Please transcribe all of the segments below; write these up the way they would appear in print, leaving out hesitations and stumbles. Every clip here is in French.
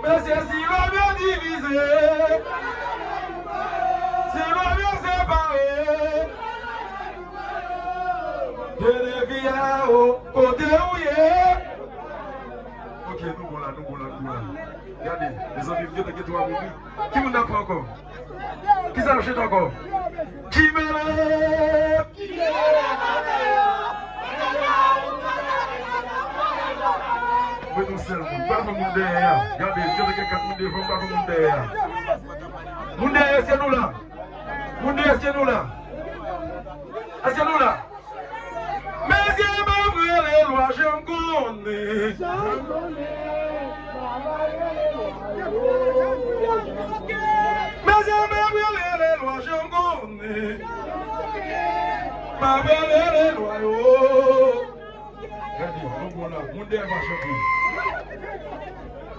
Mais c'est si l'on bien divisé, si l'on bien séparé, de les vies au côté où il est. Ok, nous voilà. Regardez, les amis, viens de toi avec nous. Qui m'en a pas encore? Qui s'achète encore? Qui me l'a? Mais nous seuls, pas de monde derrière. Regardez, il y a quelqu'un qui devant, pas de monde derrière. Monde derrière, est-ce que nous là? Monde derrière, est-ce que nous là? Est-ce que nous là? Mais c'est ma vraie loi, j'en connais. Mais c'est ma vraie loi, j'en connais. Ma vraie loi, oh. Regardez, nous là, monde derrière va chanter.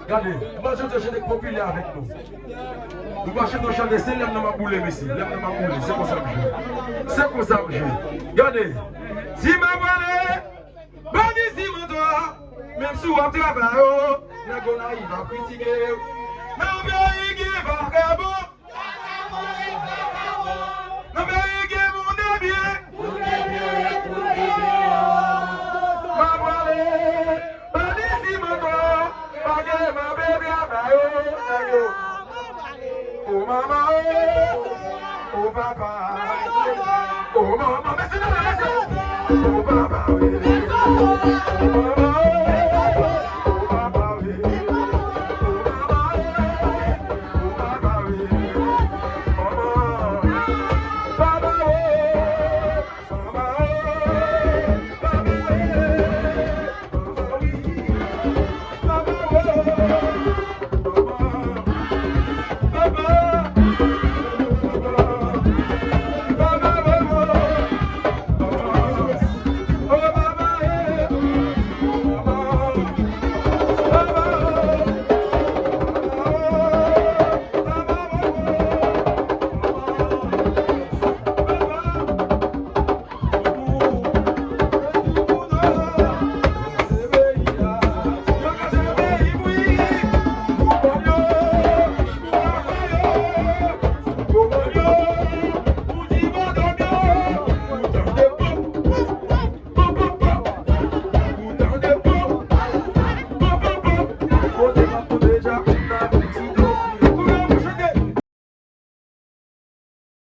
Regardez, nous va chanter des populaires avec nous. Nous va chanter, c'est l'homme dans ma boule, ici. L'homme dans ma boule, c'est comme ça que je. C'est comme ça que je. Regardez, si ma volée, bon ici, mon toi, même si on travaille, n'a qu'on arrive à critiquer. N'a pas eu qui va faire bon. N'a pas eu qui mon bien. Ma volée, bon ici, mon toi, ma bébé à baillot. Oh maman, oh papa, oh maman, mais c'est la raison. Oh papa,